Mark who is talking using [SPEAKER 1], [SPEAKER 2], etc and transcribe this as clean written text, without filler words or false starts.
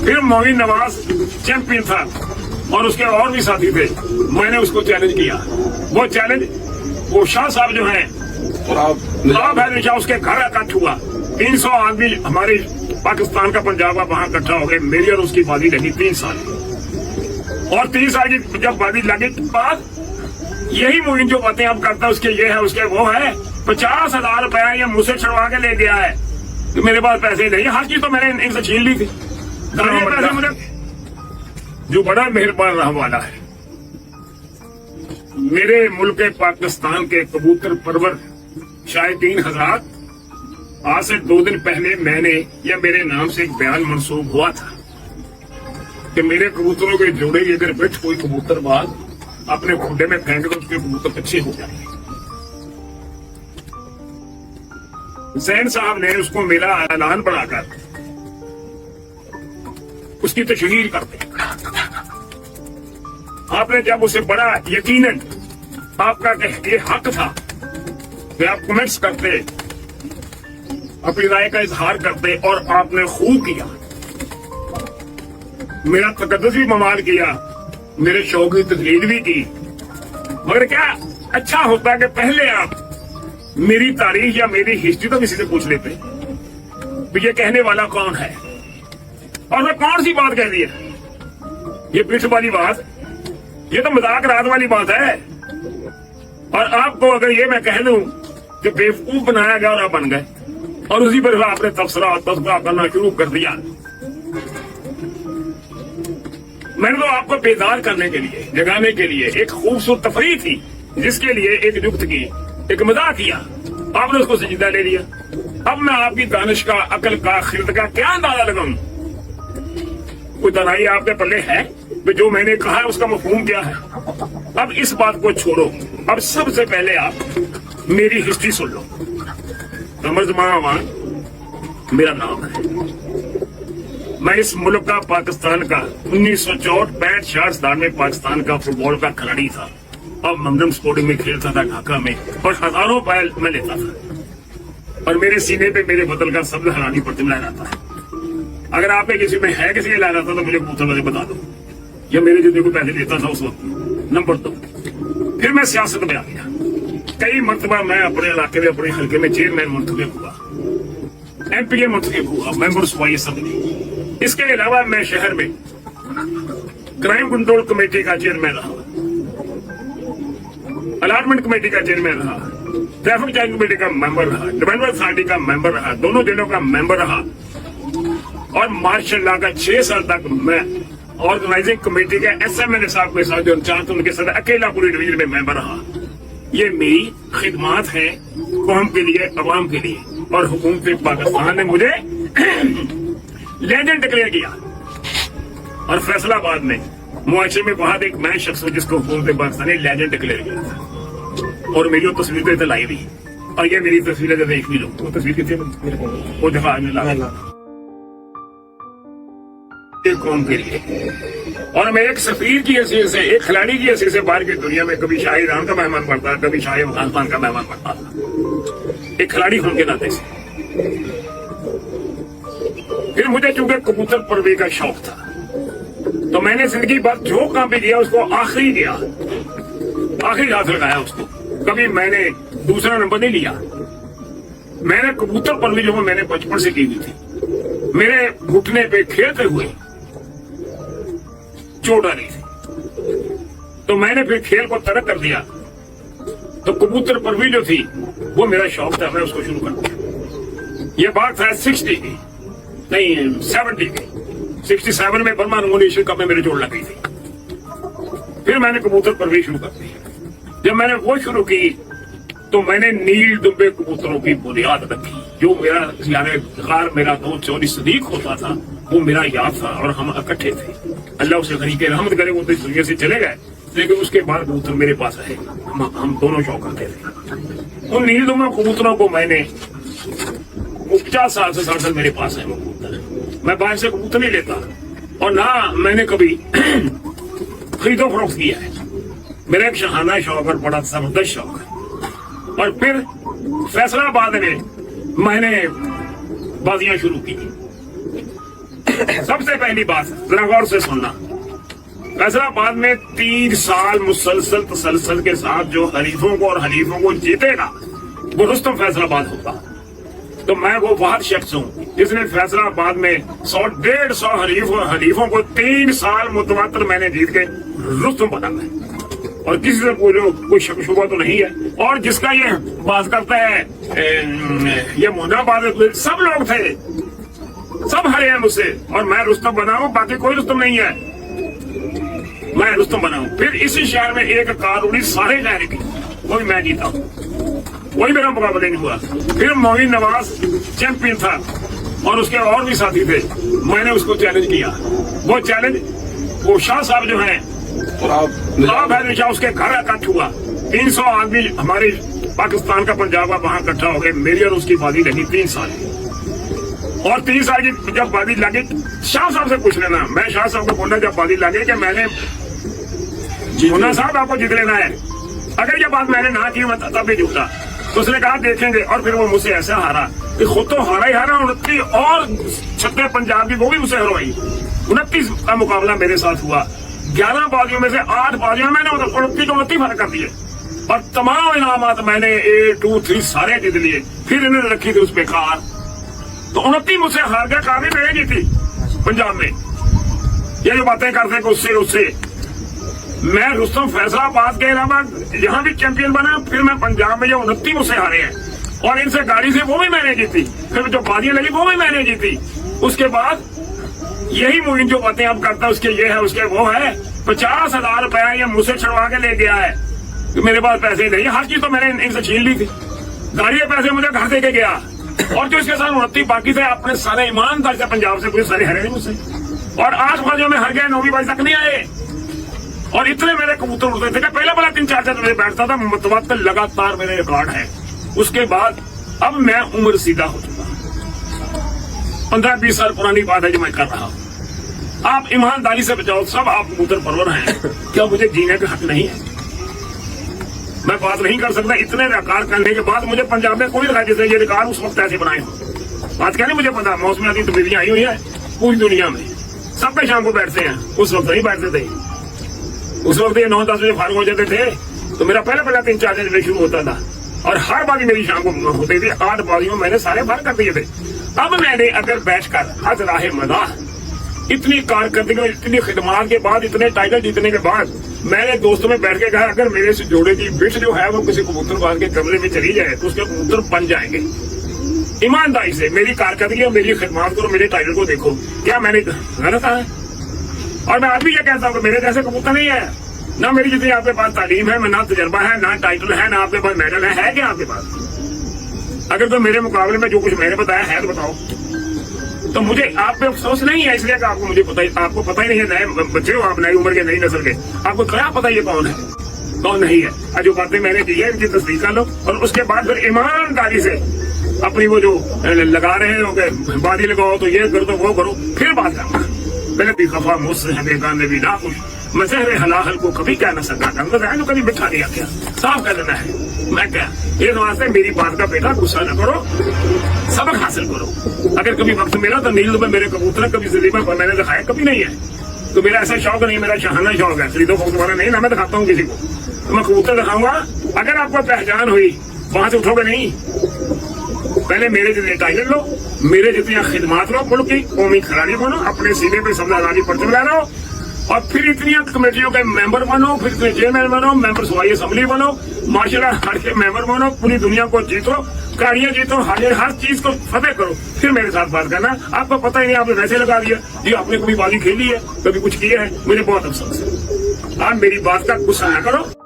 [SPEAKER 1] फिर मोइन नवाज चैंपियन था और उसके और भी साथी थे। मैंने उसको चैलेंज किया। वो चैलेंज वो शाह साहब जो हैं आप है शाह, उसके घर इकट्ठ हुआ। 300 आदमी हमारे पाकिस्तान का पंजाब का वहां इकट्ठा हो गए। मेरी और उसकी बाजी लगी 3 साल और 3 साल की जब बाजी लगी के बाद यही मोइन जो बातें आप करता है उसके ये है उसके वो है। 50,000 रुपया ये मुझसे छुड़वा के ले गया है तो मेरे पास पैसे नहीं। हर चीज तो मैंने इनसे छीन ली थी। पैसे मुझे जो बड़ा मेहरबान रहने वाला है मेरे मुल्क पाकिस्तान के कबूतर परवर शायकीन हजरात, आज से 2 दिन पहले मैंने या मेरे नाम से एक बयान मंसूब हुआ था कि मेरे कबूतरों के जोड़े अगर बैठ कोई कबूतरबाज अपने खुडे में फेंक दो उसके कबूतर अच्छे हो जाएंगे। हुसैन साहब ने उसको मेरा ऐलान बनाकर उसकी तशहीर कर दी। आपने जब उसे बड़ा यकीनन आपका ये हक था कि आप कमेंट्स करते, अपनी राय का इजहार करते और आपने खूब किया, मेरा तकद्दुस भी ममाल किया, मेरे शौक की तकलीद भी की। मगर क्या अच्छा होता है कि पहले आप मेरी तारीख या मेरी हिस्ट्री तो किसी से पूछ लेते कि ये कहने वाला कौन है और मैं कौन सी बात कह दी है। ये पिठ वाली बात, ये तो मजाक रात वाली बात है। और आपको अगर ये मैं कह दूं कि बेवकूफ बनाया गया और आप बन गए और उसी पर आपने तबसरा करना शुरू कर दिया। मैंने तो आपको बेदार करने के लिए, जगाने के लिए एक खूबसूरत तफरीह थी जिसके लिए एक जुक्त की, एक मजाक किया, आपने उसको सजीदा ले लिया। अब मैं आपकी दानिश का, अकल का, खिलत का क्या अंदाजा लगाऊं? कोई दानाई आपके पल्ले है कि जो मैंने कहा है उसका मफहूम क्या है? अब इस बात को छोड़ो। अब सबसे पहले आप मेरी हिस्ट्री सुन लो। कमर जमान अमान मेरा नाम है। मैं इस मुल्क का, पाकिस्तान का 1964-65 में पाकिस्तान का फुटबॉल का खिलाड़ी था और मंगरम स्पोर्टिंग में खेलता था ढाका में और हजारों पैल में लेता था और मेरे सीने पे मेरे बदल का शब्द हरानी प्रतिम लहराता है। अगर आप में किसी में है किसी ने लहराता तो मुझे कबूतर वाले बता दो, या मेरे जितने को पैसे देता था उस वक्त। नंबर 2, फिर मैं सियासत में आ गया। कई मरतबा मैं अपने इलाके में, अपने हल्के में चेयरमैन मुंतखब हुआ, MPA मुंतखब हुआ, मेंबर सूबाई असम्बली। इसके अलावा मैं शहर में क्राइम कंट्रोल कमेटी का चेयरमैन रहा, अलाटमेंट कमेटी का चेयरमैन रहा, ट्रैफिक जांच कमेटी का मेंबर रहा, डिवेंडर अथॉरिटी का मेंबर रहा, दोनों जेलों का मेंबर रहा और मार्शल लॉ का 6 साल तक मैं ऑर्गेनाइजिंग कमेटी के SMLA साहब के साथ जो इंचार्ज उनके साथ अकेला पूरी डिवीजन में मेंबर रहा। ये मेरी खिदमात है कौम के लिए, अवाम के लिए। और हुकूमत पाकिस्तान ने मुझे लेजेंड डिक्लेयर किया और फैसलाबाद में मुआशरे में बहुत एक मैं शख्स हूं जिसको हुकूमत पाकिस्तान ने लेजेंड डिक्लेयर किया था और मेरी वो तस्वीरें तो लाई भी और ये मेरी तस्वीरें देख भी लो। वो तस्वीर कितने वो दिखा कौम के लिए। और मैं एक सफीर की हैसियत से, एक खिलाड़ी की हैसियत से बाहर की दुनिया में कभी शाह ईरान का मेहमान बनता, कभी शाह अफगानिस्तान का मेहमान बनता था, एक खिलाड़ी होने के नाते से। फिर मुझे चूंकि कबूतर परवी का शौक था तो मैंने जिंदगी भर जो काम भी किया उसको आखिरी किया, आखिरी हाथ लगाया उसको। कभी मैंने दूसरा नंबर नहीं लिया। मैंने कबूतर परवी जो मैंने बचपन से की हुई थी। मेरे घुटने पे खेलते हुए चोट आ रही थी तो मैंने फिर खेल को तरक कर दिया। तो कबूतर परवी जो थी वो मेरा शौक था, मैं उसको शुरू कर दिया। ये बात है 60 की, नहीं 70 की। 67 में बर्मा एशियन कप में मेरी चोट लग गई थी। फिर मैंने कबूतर परवी शुरू कर दी। जब मैंने वो शुरू की तो मैंने नील दुबे कबूतरों की बुनियाद रखी। जो मेरा यार मेरा दोस्त चौधरी सदीक होता था वो मेरा याद था और हम इकट्ठे थे। अल्लाह उसे गनी के रहमत करे, वो इस दुनिया से चले गए, लेकिन उसके बाद कबूतर मेरे पास रहे। हम दोनों शौक करते थे। उन नील दुबे कबूतरों को मैंने 50 साल से 60 साल मेरे पास है वो कबूतर। मैं बाहर से कबूतर नहीं लेता और ना मैंने कभी खरीदो फरोख्त किया है। मेरा एक शहाना शौक और बड़ा जबरदस्त शौक है। और फिर फैसलाबाद में मैंने बाजियां शुरू की। सबसे पहली बात जरा गौर से सुनना, फैसलाबाद में 3 साल मुसलसल तसलसल के साथ जो हरीफों को और हलीफों को जीतेगा वो रुस्तम फैसलाबाद होगा। तो मैं वो वाहिद शख्स हूँ जिसने फैसलाबाद में 100-150 हलीफों को 3 साल मुतवातर मैंने जीत के रुस्तम बना है, और किसी से कोई शक शुबा तो नहीं है। और जिसका ये बात करता है ये मुनाबाद, सब लोग थे, सब हरे हैं मुझसे, और मैं रुस्तम बना हूँ, बाकी कोई रुस्तम नहीं है, मैं रुस्तम बना हूँ। फिर इसी शहर में एक कार उड़ी सारे शहर की, वो भी मैं जीता हूँ, वही मेरा मुकाबला नहीं हुआ। फिर मोइन नवाज चैंपियन था और उसके और भी साथी थे, मैंने उसको चैलेंज किया। वो चैलेंज वो शाह साहब जो है शाह, उसके घर इकट्ठ हुआ, 300 आदमी हमारे पाकिस्तान का पंजाब का वहां इकट्ठा हो गए, मेरी और उसकी बाजी लगी 3 साल। और 3 साल की जब बाजी लगी, शाह साहब से पूछ लेना, मैं शाह साहब को बोला जब बाजी लगे कि मैंने मुन्ना साहब आपको जीत लेना है, अगर ये बात मैंने ना की मैं तब भी जीता। तो उसने कहा देखेंगे, और फिर वो मुझसे ऐसा हारा कि खुद तो हारा ही हारा, 29 और छत्ते पंजाब की वो भी मुझसे हरवाई। 29 का मुकाबला मेरे साथ हुआ, 11 बाजियों में से 8 बाजियों मैंने 29 फर्क कर दिए, और तमाम इनामात मैंने 1, 2, 3 सारे जीत लिए। फिर इन्होंने रखी थी उस पे कार, तो 29 मुझसे हार गया, कार भी मैंने जीती पंजाब में। ये जो बातें करते हैं कि उससे मैं रुस्तम फैसलाबाद के अलावा यहाँ भी चैंपियन बना, फिर मैं पंजाब में जो 29 मुझसे हारे हैं, और इनसे गाड़ी से वो भी मैंने जीती, फिर जो बाजियां लगी वो भी मैंने जीती। उसके बाद यही मोइन जो बातें आप करता है, उसके ये है उसके वो है, 50,000 रुपया ये मुझसे छुड़वा के ले गया है, कि मेरे पास पैसे नहीं, हर चीज तो मैंने इनसे छीन ली थी, गाड़ी के पैसे मुझे घर दे के गया। और जो इसके साथ 29 बाकी थे अपने सारे ईमानदार से पंजाब से, पूरे सारे हरे नहीं मुझसे, और 8 बाजियों में हर गए, 9वीं बाजी तक नहीं आए। और इतने मेरे कबूतर उड़ते थे कि पहले 3-4 बजे बैठता था, मुतवातर लगातार मेरे रिकॉर्ड है। उसके बाद अब मैं उम्र सीधा हो चुका, 15-20 साल पुरानी बात है जो मैं कर रहा हूं। आप ईमानदारी से बचाओ, सब आप कबूतर परवर हैं, क्या मुझे जीने का हक नहीं है? मैं बात नहीं कर सकता इतने रिकॉर्ड करने के बाद। मुझे पंजाब में कोई दिखाई जैसे ये रिकॉर्ड उस वक्त ऐसे बनाए हो, बात क्या नहीं मुझे पता, मौसमियाती तब्दीलियां आई हुई है पूरी दुनिया में, सब पे शाम को बैठते हैं, उस वक्त नहीं बैठते थे। उस वक्त ये 9-10 बजे फारिग हो जाते थे, तो मेरा पहले 3-4 बजे शुरू होता था, और हर बाजी मेरी शाम को होती थी। 8 बाजियों मैंने सारे फार कर दिए थे। अब मैंने अगर बैठकर हज राहे मदाह इतनी कारकर्दगी, इतनी खिदमत के बाद, इतने टाइटल जीतने के बाद, मैंने दोस्तों में बैठ के कहा अगर मेरे से जोड़े की बिट जो है वो किसी कबूतरबाज के कमरे में चली जाए तो उसके कबूतर बन जाएंगे। ईमानदारी से मेरी कारकर्दगी और मेरी खिदमत को, मेरे टाइटल को देखो, क्या मैंने गलत कहा? और मैं आज भी ये कहता हूँ कि मेरे जैसे कबूतर नहीं है, ना मेरी जितनी आपके पास तालीम है, ना तजर्बा है, ना टाइटल है, ना आपके पास मेडल है क्या आपके पास? अगर तो मेरे मुकाबले में जो कुछ मैंने बताया है तो बताओ। तो मुझे आप पे अफसोस नहीं है इसलिए कि आपको मुझे पता ही, आपको पता ही नहीं है, नए बच्चे हो आप, नई उम्र के, नई नस्ल के, आपको क्या पता ये कौन है कौन नहीं है। जो बातें मैंने की है इनकी तस्दीक कर लो, और उसके बाद फिर ईमानदारी से अपनी वो जो लगा रहे हो कि बाजी लगाओ तो ये करो तो वो करो, फिर बात करना। पहले भी खफा मुझसे है बेगाने भी ना कुछ, मजहर हलाल को कभी कह न सका, तो कभी बिठा दिया क्या, साफ कर देना है। मैं क्या इस वास्ते मेरी बात का बेटा गुस्सा न करो, सबक हासिल करो। अगर कभी वक्त मिला तो नींद में मेरे कबूतर कभी जिंदगी में मैंने दिखाया कभी नहीं है, तो मेरा ऐसा शौक नहीं, मेरा शाहाना शौक है, खरीदो फोटो वाला नहीं ना, मैं दिखाता हूँ किसी को, तो मैं कबूतर दिखाऊंगा। अगर आपको पहचान हुई वहां से उठोगे नहीं, पहले मेरे जितने टाइटल लो, मेरे जितनी खिदमात लो, मुल्क की कौमी खिलाड़ी बनो, अपने सीने पे सबलागाजी पर्चे लगा लो, और फिर इतनी कमेटियों के मेंबर बनो, फिर इतने चेयरमैन बनो, मेंबर सूबाई असेंबली बनो, माशाल्लाह हर के मेंबर बनो, पूरी दुनिया को जीतो, गाड़ियां जीतो, हर चीज को फतेह करो, फिर मेरे साथ बात करना। आपको पता ही नहीं, आपने वैसे लगा दिया जी, आपने कभी बाजी खेली है, कभी कुछ किया है, मुझे बहुत अफसोस है। आप मेरी बात का गुस्सा न करो।